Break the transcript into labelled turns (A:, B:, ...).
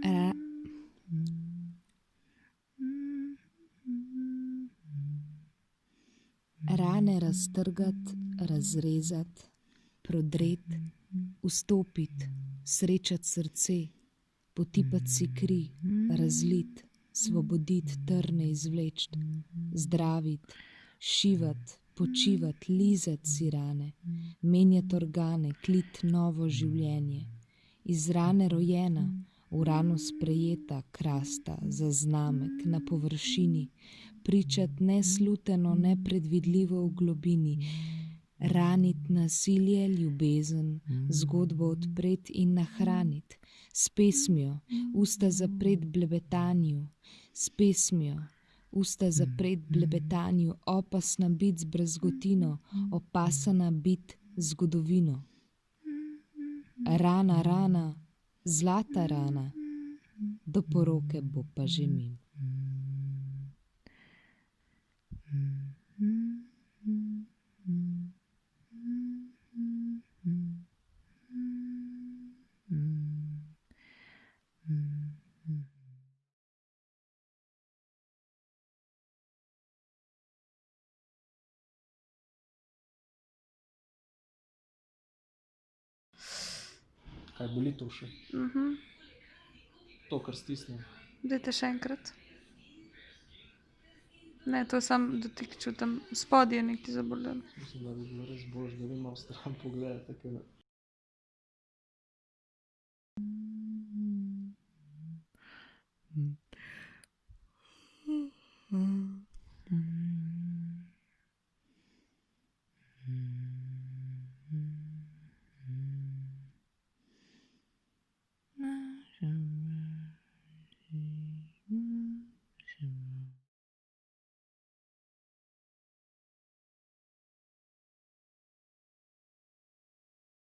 A: Ra- Rane raztrgati, razrezati, prodreti, vstopiti, srečati srce, potipati si kri, razliti, svoboditi, trne izvleči, zdraviti, šivati, počivati, lizati si rane, menjati organe, klit novo življenje. Iz rane rojena, v rano sprejeta, krasta, zaznamek na površini, pričati nesluteno, nepredvidljivo v globini, raniti nasilje, ljubezen, zgodbo odpreti in nahraniti, s pesmijo, usta zapret blebetanju, s pesmijo, usta zapret blebetanju, opasna bit z brazgotino, opasana bit zgodovino. Rana, rana, zlata rana, do poroke bo pa že mimo.
B: Kaj boli to še? To, kar stisnem.
C: Dajte še enkrat. Ne, to sam dotik čutim. Spodaj je nekaj zabolelo.
B: Mislim, da bi bilo res boljše, da vi malo stran pogledate, ker